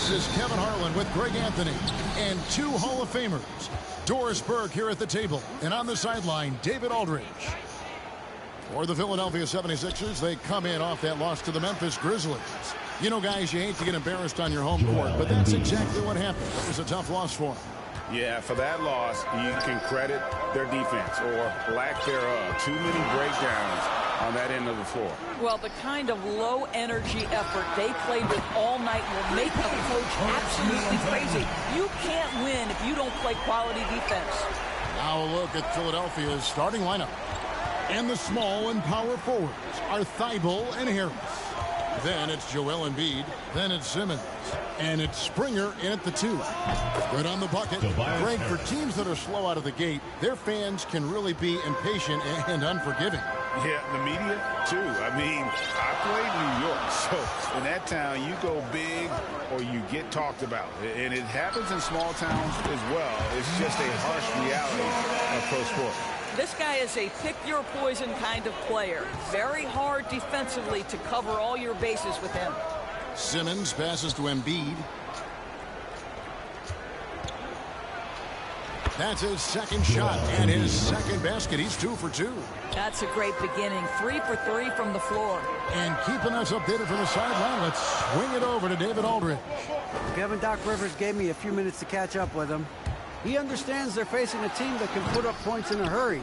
This is Kevin Harlan with Greg Anthony and two Hall of Famers. Doris Burke here at the table, and on the sideline, David Aldridge. For the Philadelphia 76ers, they come in off that loss to the Memphis Grizzlies. You know, guys, you hate to get embarrassed on your home court, but that's exactly what happened. It was a tough loss for them. Yeah, for that loss, you can credit their defense, or lack thereof. Too many breakdowns on that end of the floor. Well, the kind of low-energy effort they played with all night will make a coach absolutely crazy. You can't win if you don't play quality defense. Now a look at Philadelphia's starting lineup. And the small and power forwards are Thibault and Harris. Then it's Joel Embiid. Then it's Simmons. And it's Springer in at the 2. Good on the bucket. Greg, for teams that are slow out of the gate, their fans can really be impatient and unforgiving. Yeah, the media, too. I mean, I played New York, so in that town, you go big or you get talked about. And it happens in small towns as well. It's just a harsh reality of pro sport. This guy is a pick-your-poison kind of player. Very hard defensively to cover all your bases with him. Simmons passes to Embiid. That's his second shot and his second basket. He's 2 for 2. That's a great beginning. 3 for 3 from the floor. And keeping us updated from the sideline, let's swing it over to David Aldridge. Kevin, Doc Rivers gave me a few minutes to catch up with him. He understands they're facing a team that can put up points in a hurry.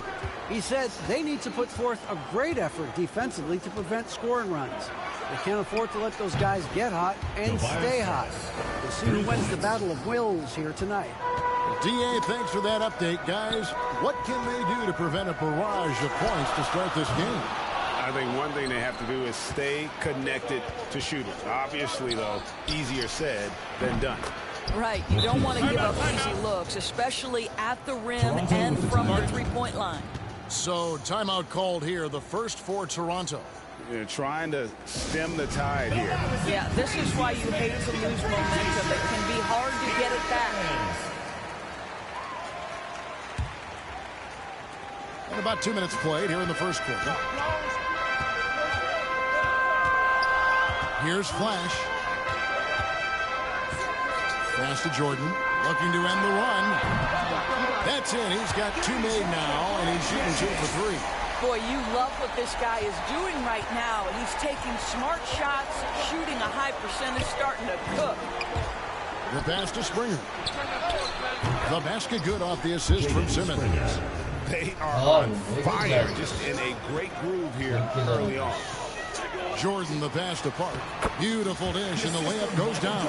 He said they need to put forth a great effort defensively to prevent scoring runs. They can't afford to let those guys get hot and stay hot. We'll see who wins the battle of wills here tonight. D.A., thanks for that update, guys. What can they do to prevent a barrage of points to start this game? I think one thing they have to do is stay connected to shooters. Obviously, though, easier said than done. Right, you don't want to give up easy looks, especially at the rim and from the three-point line. So, timeout called here, the first for Toronto. They're trying to stem the tide here. Yeah, this is why you hate to lose momentum. It can be hard to get it back. And about 2 minutes played here in the first quarter. Here's Flash. Pass to Jordan, looking to end the run. That's in. He's got 2 made now, and he's shooting 2 for 3. Boy, you love what this guy is doing right now. He's taking smart shots, shooting a high percentage, starting to cook. The pass to Springer. The basket good off the assist from Simmons. They are on fire, just in a great groove here early on. Jordan, the pass to Park. Beautiful dish, and the layup goes down.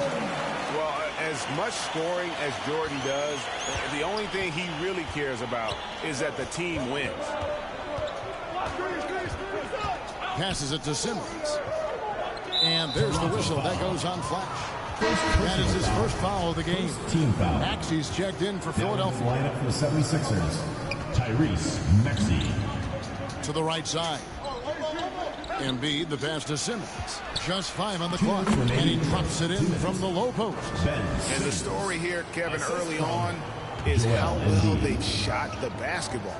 Well, as much scoring as Jordan does, the only thing he really cares about is that the team wins. Passes it to Simmons. And there's the whistle. That goes on Flash. That is his first foul of the game. Team foul. Maxey's checked in for Philadelphia. Lineup for the 76ers. Tyrese Maxey. To the right side. Embiid, the pass to Simmons. Just 5 on the clock. And he drops it in from the low post. And the story here, Kevin, early on is how well they've shot the basketball.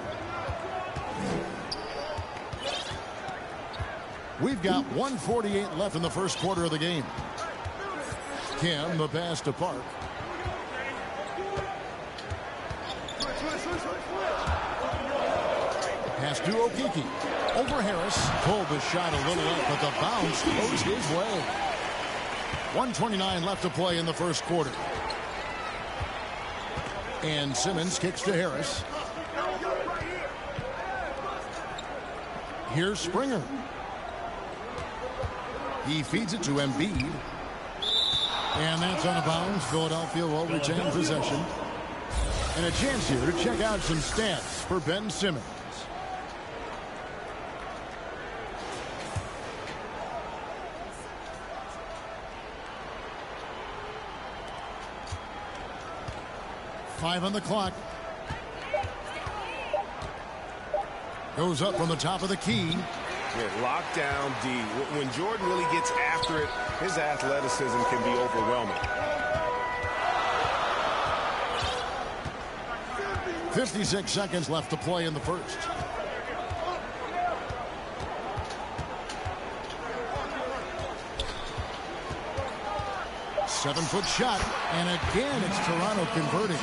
We've got 1:48 left in the first quarter of the game. Kim, the pass to Park. Pass to Okeke. Over Harris. Pulled the shot a little up, but the bounce goes his way. 1:29 left to play in the first quarter. And Simmons kicks to Harris. Here's Springer. He feeds it to Embiid. And that's out of bounds. Philadelphia will retain possession. And a chance here to check out some stats for Ben Simmons. Five on the clock. Goes up from the top of the key. Yeah, locked down D. When Jordan really gets after it, his athleticism can be overwhelming. 56 seconds left to play in the first. 7-foot shot, and again it's Toronto converting.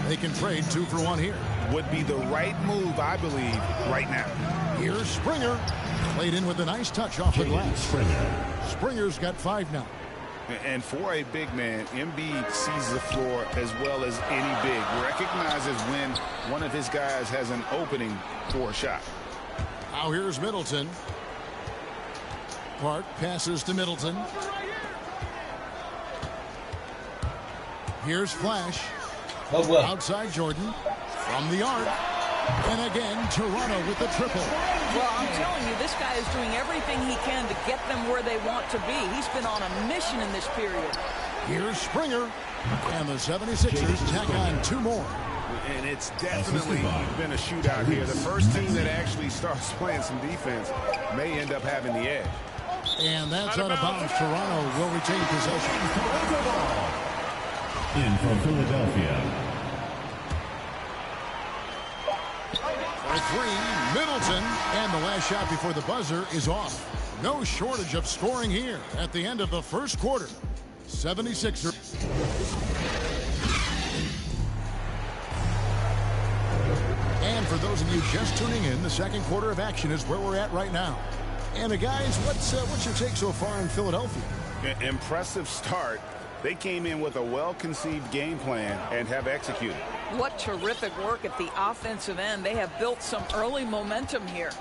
They can trade 2 for 1 here. Would be the right move, I believe, right now. Here's Springer. Played in with a nice touch off the glass. Springer's got 5 now. And for a big man, Embiid sees the floor as well as any big. Recognizes when one of his guys has an opening for a shot. Now here's Middleton. Clark passes to Middleton. Here's Flash. Outside Jordan. From the arc. And again, Toronto with the triple. Well, I'm telling you, this guy is doing everything he can to get them where they want to be. He's been on a mission in this period. Here's Springer. And the 76ers tack on 2 more. And it's definitely been a shootout here. The first team that actually starts playing some defense may end up having the edge. And that's out of bounds. Toronto will retain possession. In from Philadelphia. For 3, Middleton. And the last shot before the buzzer is off. No shortage of scoring here at the end of the first quarter. 76ers. And for those of you just tuning in, the second quarter of action is where we're at right now. And guys, what's your take so far in Philadelphia? Impressive start. They came in with a well-conceived game plan and have executed. What terrific work at the offensive end. They have built some early momentum here.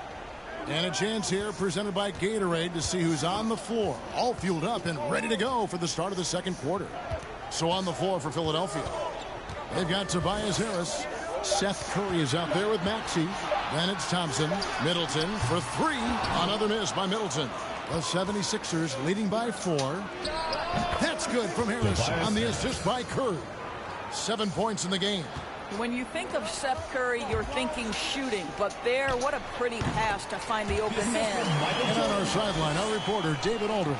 And a chance here presented by Gatorade to see who's on the floor, all fueled up and ready to go for the start of the second quarter. So on the floor for Philadelphia, they've got Tobias Harris. Seth Curry is out there with Maxey. Then it's Thompson. Middleton for 3. Another miss by Middleton. The 76ers leading by 4. That's good from Harris on the assist by Curry. 7 points in the game. When you think of Seth Curry, you're thinking shooting. But there, what a pretty pass to find the open man. And on our sideline, our reporter, David Aldridge.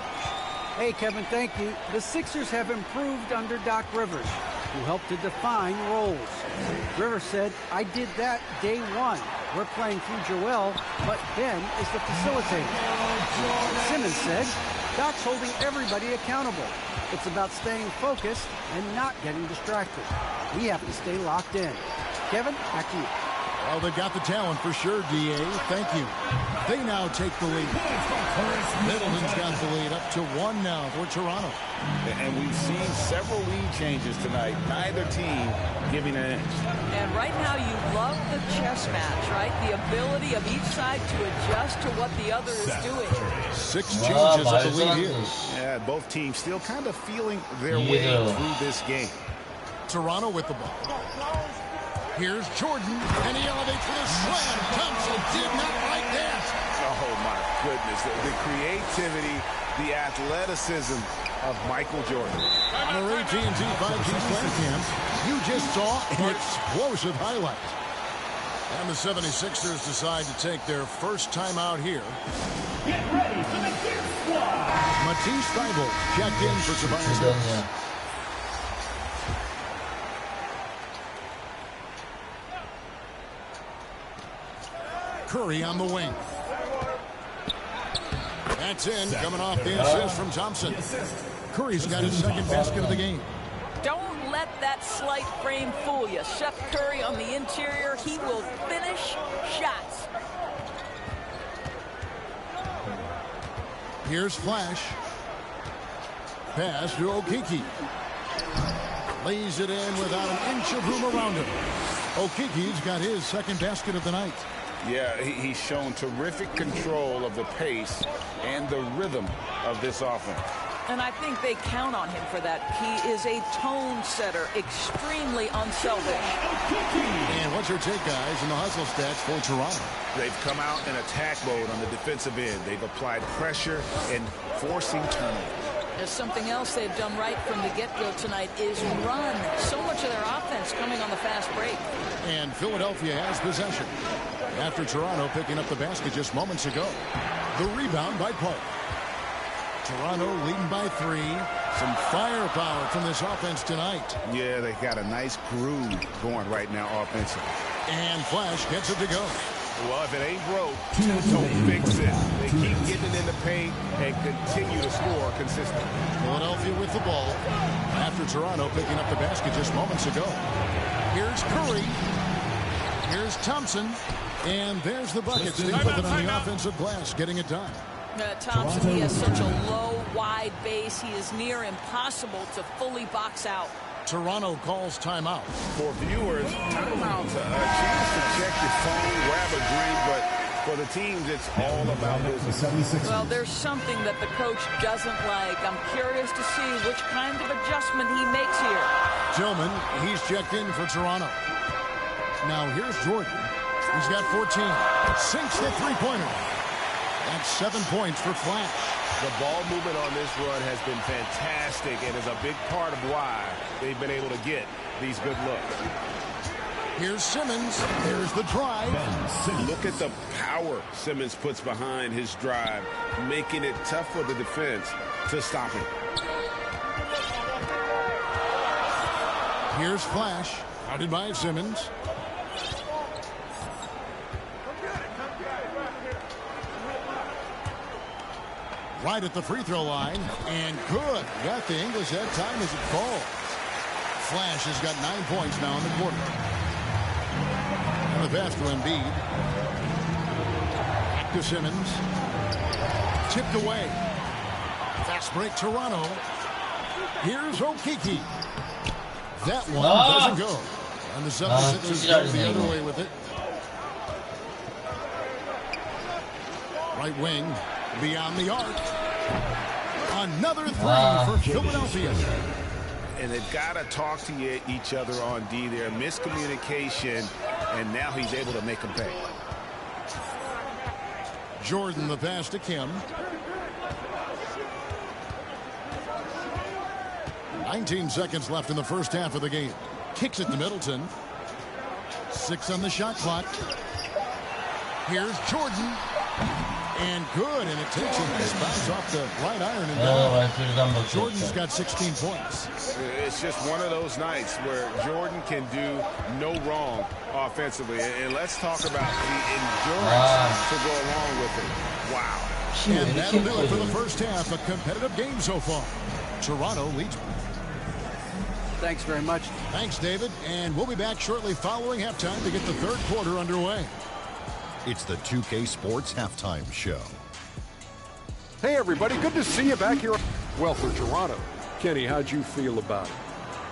Hey, Kevin, thank you. The Sixers have improved under Doc Rivers, who helped to define roles. Rivers said, I did that day 1. We're playing through Joel, but Ben is the facilitator. Simmons said, Doc's holding everybody accountable. It's about staying focused and not getting distracted. We have to stay locked in. Kevin, back to you. Well, they got the talent for sure, D.A. Thank you. They now take the lead. Middleton's got the lead up to 1 now for Toronto. And we've seen several lead changes tonight. Neither team giving an inch. And right now you love the chess match, right? The ability of each side to adjust to what the other is doing. 6 changes of the lead here. Yeah, both teams still kind of feeling their way through this game. Toronto with the ball. Here's Jordan, and he elevates for the slam. Thompson did not like that. Oh, my goodness. The creativity, the athleticism of Michael Jordan. On our AT&T 5G Slam Cam, you just saw an explosive highlight. And the 76ers decide to take their first time out here. Get ready for the Gear Squad. Matisse Thybulle checked in for Tobias Harris. Curry on the wing. That's in, coming off the assist from Thompson. Curry's got his second basket of the game. Don't let that slight frame fool you. Seth Curry on the interior, he will finish shots. Here's Flash. Pass to Okeke. Lays it in without an inch of room around him. Okeke's got his second basket of the night. Yeah, he's shown terrific control of the pace and the rhythm of this offense. And I think they count on him for that. He is a tone setter, extremely unselfish. And what's your take, guys, in the hustle stats for Toronto? They've come out in attack mode on the defensive end. They've applied pressure and forcing turnovers. There's something else they've done right from the get-go tonight is run. So much of their offense coming on the fast break. And Philadelphia has possession after Toronto picking up the basket just moments ago. The rebound by Park. Toronto leading by 3. Some firepower from this offense tonight. Yeah, they got a nice groove going right now offensively. And Flash gets it to go. Well, if it ain't broke, don't fix it. They keep getting it in the paint and continue to score consistently. Philadelphia with the ball after Toronto picking up the basket just moments ago. Here's Curry. Here's Thompson. And there's the bucket. Stay with it on the offensive glass, getting it done. Thompson, he has such a low, wide base. He is near impossible to fully box out. Toronto calls timeout. For viewers, timeout's a chance to check your phone, grab a drink, but for the teams, it's all about business. Well, there's something that the coach doesn't like. I'm curious to see which kind of adjustment he makes here. Tillman, he's checked in for Toronto. Now here's Jordan. He's got 14. Sinks the three-pointer. That's 7 points for Flash. The ball movement on this run has been fantastic and is a big part of why they've been able to get these good looks. Here's Simmons. Here's the drive. Look at the power Simmons puts behind his drive, making it tough for the defense to stop him. Here's Flash. Guarded by Simmons. Right at the free throw line. And good. Got the English that time as it falls. Flash has got 9 points now in the quarter. And the pass to Embiid. To Simmons. Tipped away. Fast break Toronto. Here's Okeke. That one doesn't go. And the 76ers go the other way with it. Right wing. Beyond the arc. Another three for Philadelphia. And they've got to talk to each other on D there. Miscommunication, and now he's able to make them pay. Jordan the pass to Kim. 19 seconds left in the first half of the game. Kicks it to Middleton. 6 on the shot clock. Here's Jordan. And good, and it takes him his bounce off the right iron and down. Jordan's got 16 points. It's just one of those nights where Jordan can do no wrong offensively. And let's talk about the endurance to go along with it. Wow. And that'll do it for the first half. A competitive game so far. Toronto leads. Thanks very much. Thanks, David. And we'll be back shortly following halftime to get the third quarter underway. It's the 2K Sports Halftime Show. Hey, everybody. Good to see you back here. Well, for Toronto. Kenny, how'd you feel about it?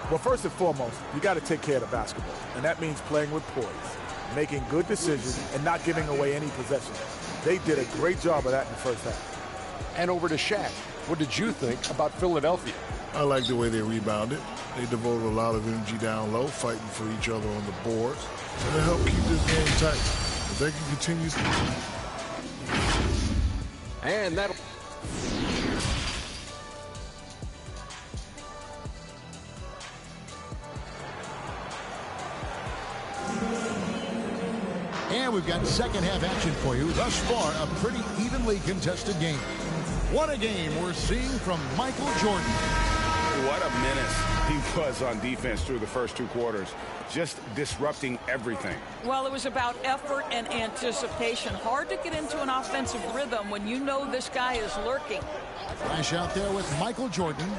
Well, first and foremost, you got to take care of the basketball. And that means playing with poise, making good decisions, and not giving away any possessions. They did a great job of that in the first half. And over to Shaq. What did you think about Philadelphia? I like the way they rebounded. They devoted a lot of energy down low, fighting for each other on the boards. And it helped keep this game tight. If they can continue. And that'll. And we've got second half action for you. Thus far, a pretty evenly contested game. What a game we're seeing from Michael Jordan. What a menace he was on defense through the first 2 quarters. Just disrupting everything. Well, it was about effort and anticipation. Hard to get into an offensive rhythm when you know this guy is lurking. Flash out there with Michael Jordan.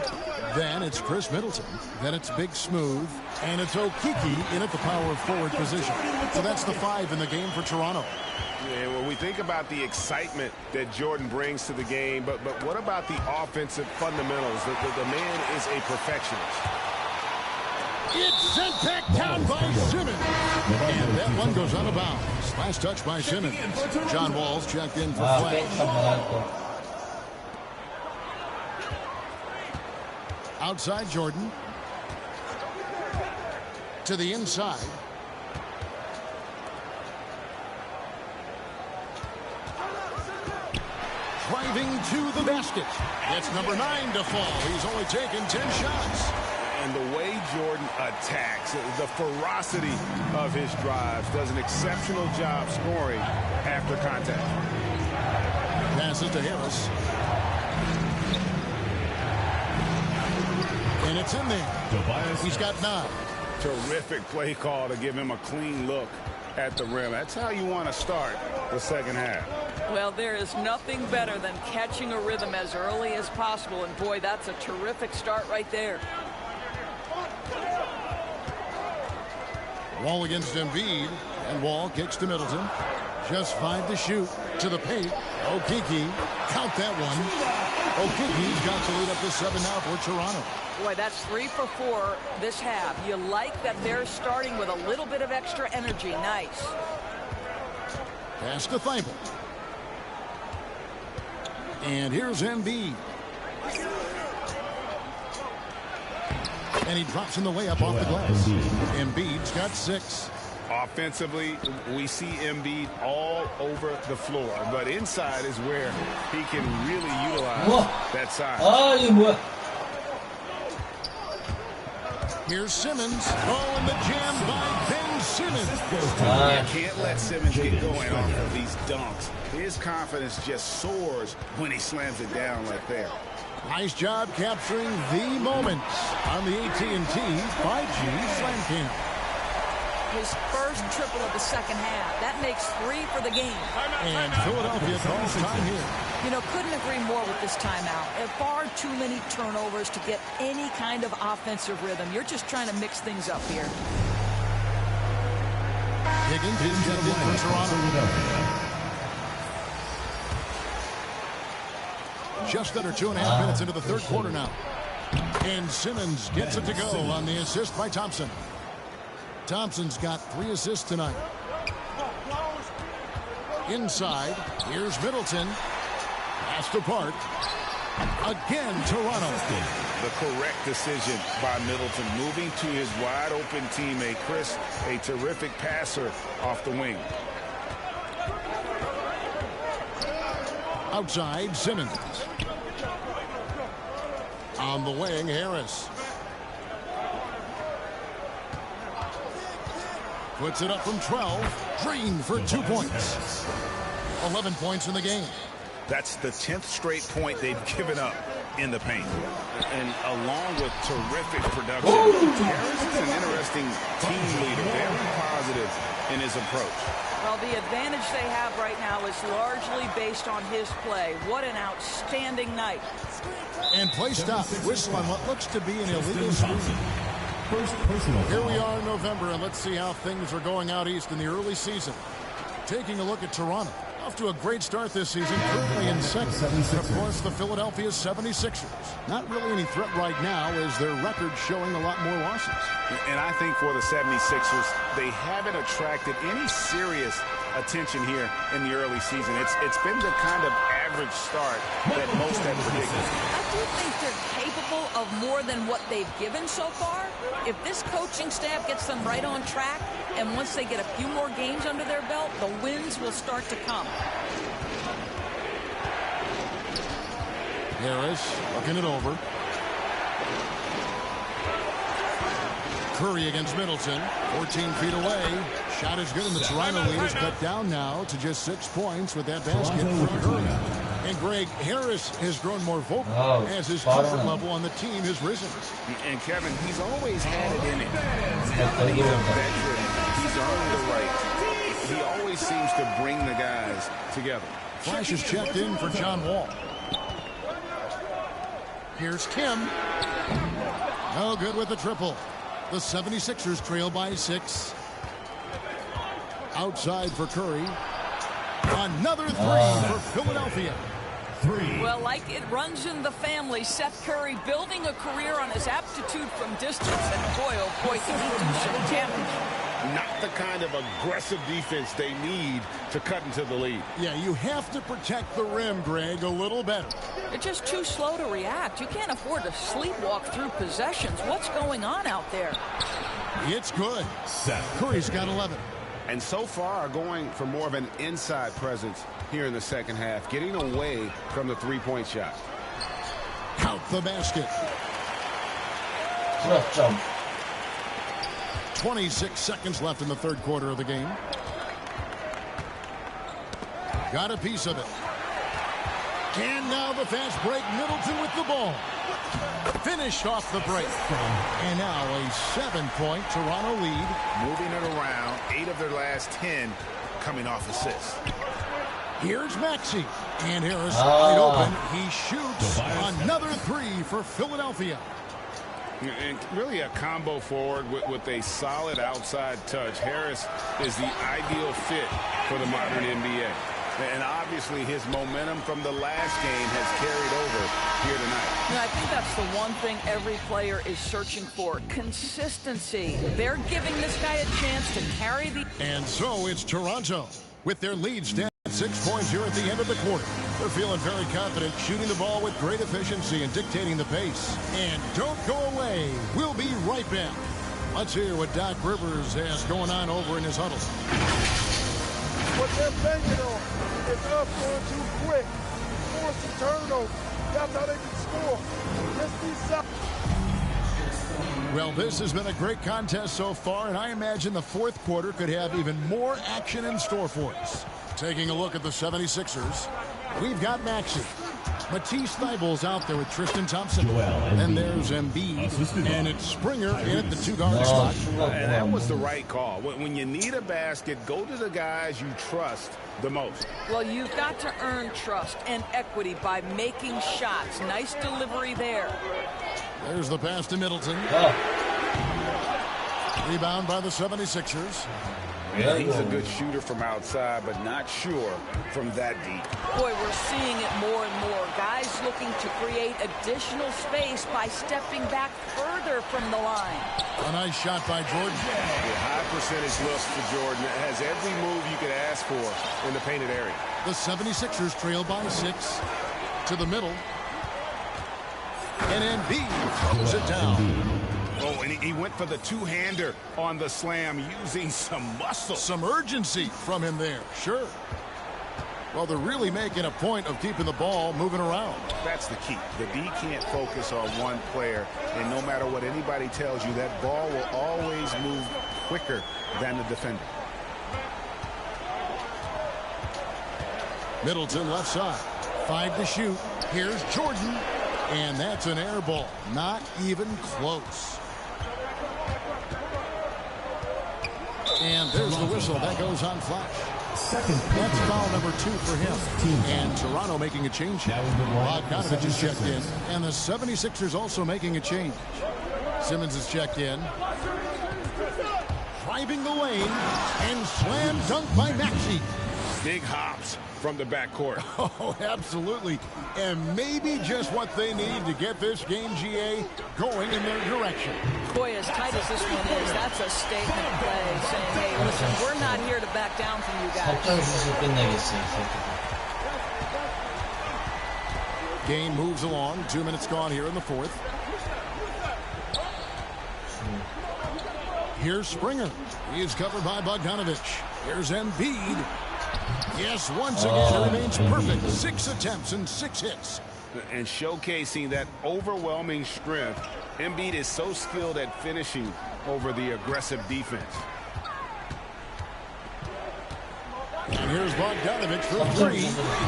Then it's Chris Middleton. Then it's Big Smooth. And it's Okeke in at the power forward position. So that's the 5 in the game for Toronto. Yeah, when we think about the excitement that Jordan brings to the game, but what about the offensive fundamentals? The man is a perfectionist. It's sent back down by Simmons. And that one goes out of bounds. Last touch by Simmons. John Wall's checked in for Flash. Outside Jordan. To the inside. Driving to the basket. It's number 9 to fall. He's only taken 10 shots. And the way Jordan attacks, the ferocity of his drives, does an exceptional job scoring after contact. Passes to Harris. And it's in there. He's got 9. Terrific play call to give him a clean look at the rim. That's how you want to start the second half. Well, there is nothing better than catching a rhythm as early as possible, and boy, that's a terrific start right there. Wall against Embiid, and Wall kicks to Middleton. Just 5 to shoot. To the paint. Okeke, count that one. Okeke's got the lead up to 7 now for Toronto. Boy, that's 3 for 4 this half. You like that they're starting with a little bit of extra energy. Nice. Pass to Thibault. And here's Embiid. And he drops in the layup off the glass. Embiid's got 6. Offensively, we see Embiid all over the floor, but inside is where he can really utilize that size. Here's Simmons. Oh, and the jam by Ben Simmons. You can't let Simmons get going off of these dunks. His confidence just soars when he slams it down like that. Nice job capturing the moments on the AT&T 5G Slam Cam. His first triple of the second half. That makes 3 for the game. And Philadelphia calls time here. You know, couldn't agree more with this timeout. Far too many turnovers to get any kind of offensive rhythm. You're just trying to mix things up here. Higgins is checked in for Toronto. Just under 2.5 minutes into the third quarter now. And Simmons gets it to go on the assist by Thompson. Thompson's got 3 assists tonight. Inside, here's Middleton. Passed apart. Again, Toronto. The correct decision by Middleton, moving to his wide-open teammate, Chris, a terrific passer off the wing. Outside, Simmons. On the wing, Harris. Puts it up from 12. Green for 2 points. 11 points in the game. That's the 10th straight point they've given up in the paint. And along with terrific production, Harris is an interesting team leader. Very positive in his approach. Well, the advantage they have right now is largely based on his play. What an outstanding night. And play stop. Whistle on what looks to be an illegal screen. Here we are in November, and let's see how things are going out east in the early season. Taking a look at Toronto. Off to a great start this season, currently in second. And of course, the Philadelphia 76ers. Not really any threat right now, as their record showing a lot more losses. And I think for the 76ers, they haven't attracted any serious attention here in the early season. It's been the kind of average start that most have predicted. I do think they're capable of more than what they've given so far. If this coaching staff gets them right on track, and once they get a few more games under their belt, the wins will start to come. Harris looking it over. Curry against Middleton, 14 feet away. Shot is good, and the Toronto lead is cut down now to just 6 points with that basket from Curry. And Greg, Harris has grown more vocal as his comfort level on the team has risen. And Kevin, he's always had it in him. He's a veteran. He's earned the right. He always seems to bring the guys together. Flash is checked in for John Wall. Here's Kim. No good with the triple. The 76ers trail by 6. Outside for Curry. Another 3 for Philadelphia. Well, like it runs in the family, Seth Curry building a career on his aptitude from distance. And boy, oh boy, can he do some damage. Not the kind of aggressive defense they need to cut into the lead. Yeah, you have to protect the rim, Greg, a little better. They're just too slow to react. You can't afford to sleepwalk through possessions. What's going on out there? It's good. Curry's got 11. And so far are going for more of an inside presence here in the second half, getting away from the three-point shot. Count the basket. 26 seconds left in the third quarter of the game. Got a piece of it. And now the fast break. Middleton with the ball. Finished off the break. And now a 7-point Toronto lead. Moving it around, 8 of their last 10 coming off assists. Here's Maxey. And Harris wide open. He shoots another 3 for Philadelphia. And really a combo forward with a solid outside touch. Harris is the ideal fit for the modern NBA. And obviously his momentum from the last game has carried over here tonight. And I think that's the one thing every player is searching for. Consistency. They're giving this guy a chance to carry the... And so it's Toronto with their lead stand at 6 points here at the end of the quarter. They're feeling very confident, shooting the ball with great efficiency and dictating the pace. And don't go away. We'll be right back. Let's hear what Doc Rivers has going on over in his huddle. What they're banking on is up going too quick. Force a turnover. That's how they can score. Let's be solid. Well, this has been a great contest so far, and I imagine the fourth quarter could have even more action in store for us. Taking a look at the 76ers, we've got Maxey. Matisse Thybulle's out there with Tristan Thompson. And there's Embiid. And it's Springer in at the 2-guard spot. And that was the right call. When you need a basket, go to the guys you trust the most. Well, you've got to earn trust and equity by making shots. Nice delivery there. There's the pass to Middleton. Rebound by the 76ers. He's a good shooter from outside, but not sure from that deep. Boy, we're seeing it more and more. Guys looking to create additional space by stepping back further from the line. A nice shot by Jordan. High percentage looks for Jordan. It has every move you could ask for in the painted area. The 76ers trail by 6 to the middle. And Embiid throws it down. Oh, and he went for the two-hander on the slam using some muscle. Some urgency from him there, sure. Well, they're really making a point of keeping the ball moving around. That's the key. The D can't focus on one player, and no matter what anybody tells you, that ball will always move quicker than the defender. Middleton left side. 5 to shoot. Here's Jordan. And that's an air ball. Not even close. And there's the whistle. That goes on Flash. That's foul number 2 for him. And Toronto making a change. Bogdanovich is checked in. And the 76ers also making a change. Simmons is checked in. Driving the lane. And slam dunk by Maxey. Big hops from the backcourt. Oh, absolutely. And maybe just what they need to get this game, GA, going in their direction. Boy, as tight as this one is, that's a statement play saying, hey, listen, we're not here to back down from you guys. Game moves along. 2 minutes gone here in the fourth. Here's Springer. He is covered by Bogdanovich. Here's Embiid. Yes, once again, it remains perfect. 6 attempts and 6 hits. And showcasing that overwhelming strength, Embiid is so skilled at finishing over the aggressive defense. And here's Bogdanovich for 3.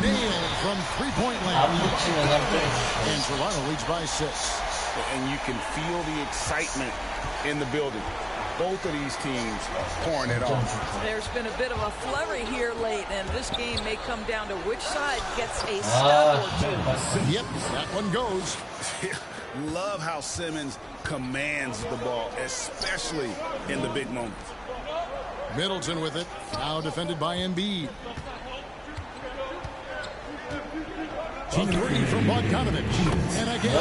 Nailed from three-point land. And Toronto leads by 6. And you can feel the excitement in the building. Both of these teams pouring it on. There's been a bit of a flurry here late, and this game may come down to which side gets a stop or 2. Yep, that one goes. Love how Simmons commands the ball, especially in the big moments. Middleton with it. Now defended by Embiid. A 3 from Bogdanovich. And again,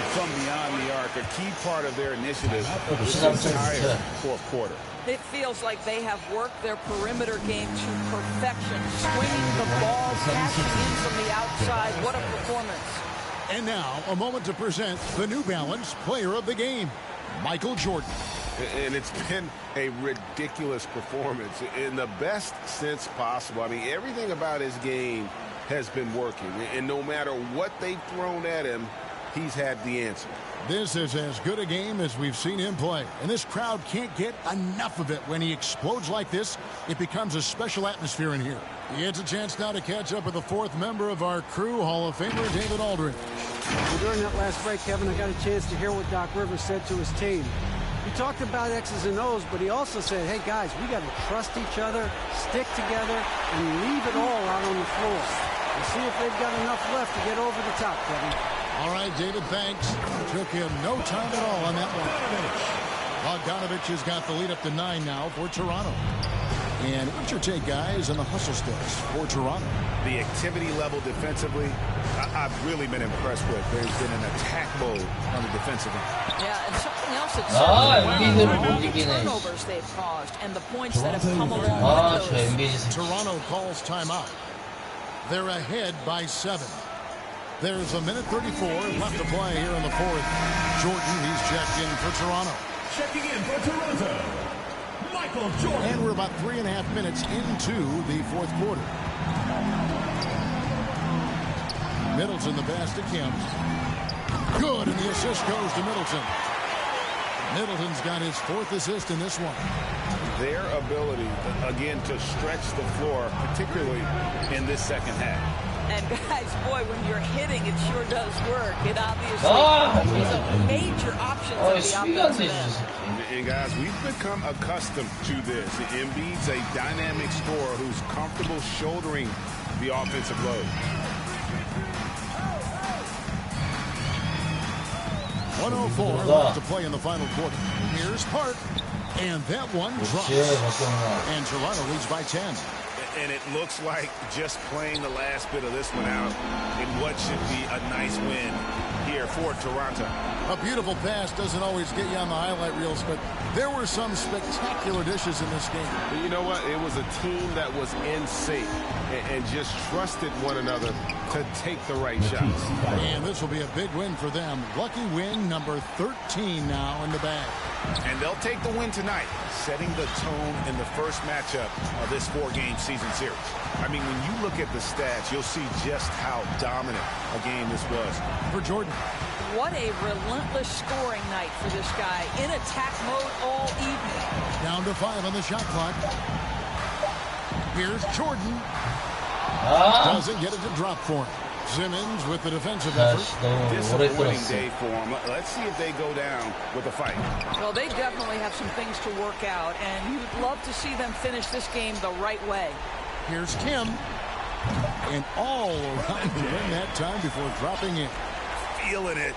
from beyond the arc, a key part of their initiative this entire fourth quarter. It feels like they have worked their perimeter game to perfection. Swinging the ball, passing in from the outside. What a performance. And now, a moment to present the New Balance Player of the Game, Michael Jordan. And it's been a ridiculous performance in the best sense possible. I mean, everything about his game has been working. And no matter what they've thrown at him, he's had the answer. This is as good a game as we've seen him play, and this crowd can't get enough of it. When he explodes like this, it becomes a special atmosphere in here. He gets a chance now to catch up with the fourth member of our crew, Hall of Famer David Aldridge. Well, during that last break, Kevin, I got a chance to hear what Doc Rivers said to his team. He talked about X's and O's, but he also said, hey, guys, we got to trust each other, stick together, and leave it all out on the floor. We'll see if they've got enough left to get over the top, Kevin. All right, David, thanks. Took him no time at all on that one finish. Bogdanovich has got the lead up to 9 now for Toronto. And what's your take, guys, on the hustle sticks for Toronto? The activity level defensively, I've really been impressed with. There's been an attack mode on the defensive end. Yeah, and something else that's all the turnovers they've caused and the points that have come along with those. Toronto calls timeout. They're ahead by 7. There's a minute 34 left to play here in the fourth. Jordan, he's checked in for Toronto. Checking in for Toronto, Michael Jordan. And we're about 3.5 minutes into the fourth quarter. Middleton, the pass to Kim. Good, and the assist goes to Middleton. Middleton's got his 4th assist in this one. Their ability, again, to stretch the floor, particularly in this second half. And guys, boy, when you're hitting, it sure does work. It obviously is a major option for the offensive end. And guys, we've become accustomed to this. Embiid's a dynamic scorer who's comfortable shouldering the offensive load. 104 left to play in the final quarter. Here's Park, and that one drops. And Toronto leads by 10. And it looks like just playing the last bit of this one out in what should be a nice win here for Toronto. A beautiful pass doesn't always get you on the highlight reels, but there were some spectacular dishes in this game. But you know what? It was a team that was in sync and just trusted one another to take the right shots. And this will be a big win for them. Lucky win number 13 now in the bag. And they'll take the win tonight, setting the tone in the first matchup of this 4-game season series. I mean, when you look at the stats, you'll see just how dominant a game this was. For Jordan. What a relentless scoring night for this guy. In attack mode all evening. Down to 5 on the shot clock. Here's Jordan. Doesn't get it to drop for him. Simmons with the defensive effort. Disappointing day for him. Let's see if they go down with a fight. Well, they definitely have some things to work out, and you would love to see them finish this game the right way. Here's Kim. And all around the rim that time before dropping in. Feeling it.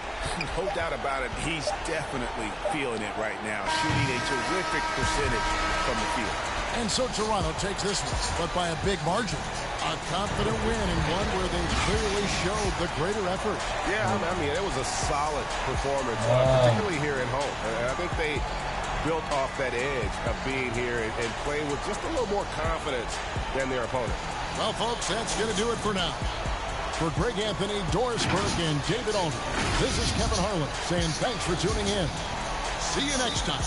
No doubt about it. He's definitely feeling it right now. Shooting a terrific percentage from the field. And so Toronto takes this one, but by a big margin. A confident win and one where they clearly showed the greater effort. Yeah, I mean, it was a solid performance, particularly here at home. I think they built off that edge of being here and playing with just a little more confidence than their opponent. Well, folks, that's going to do it for now. For Greg Anthony, Doris Burke, and David Aldridge, this is Kevin Harlan saying thanks for tuning in. See you next time.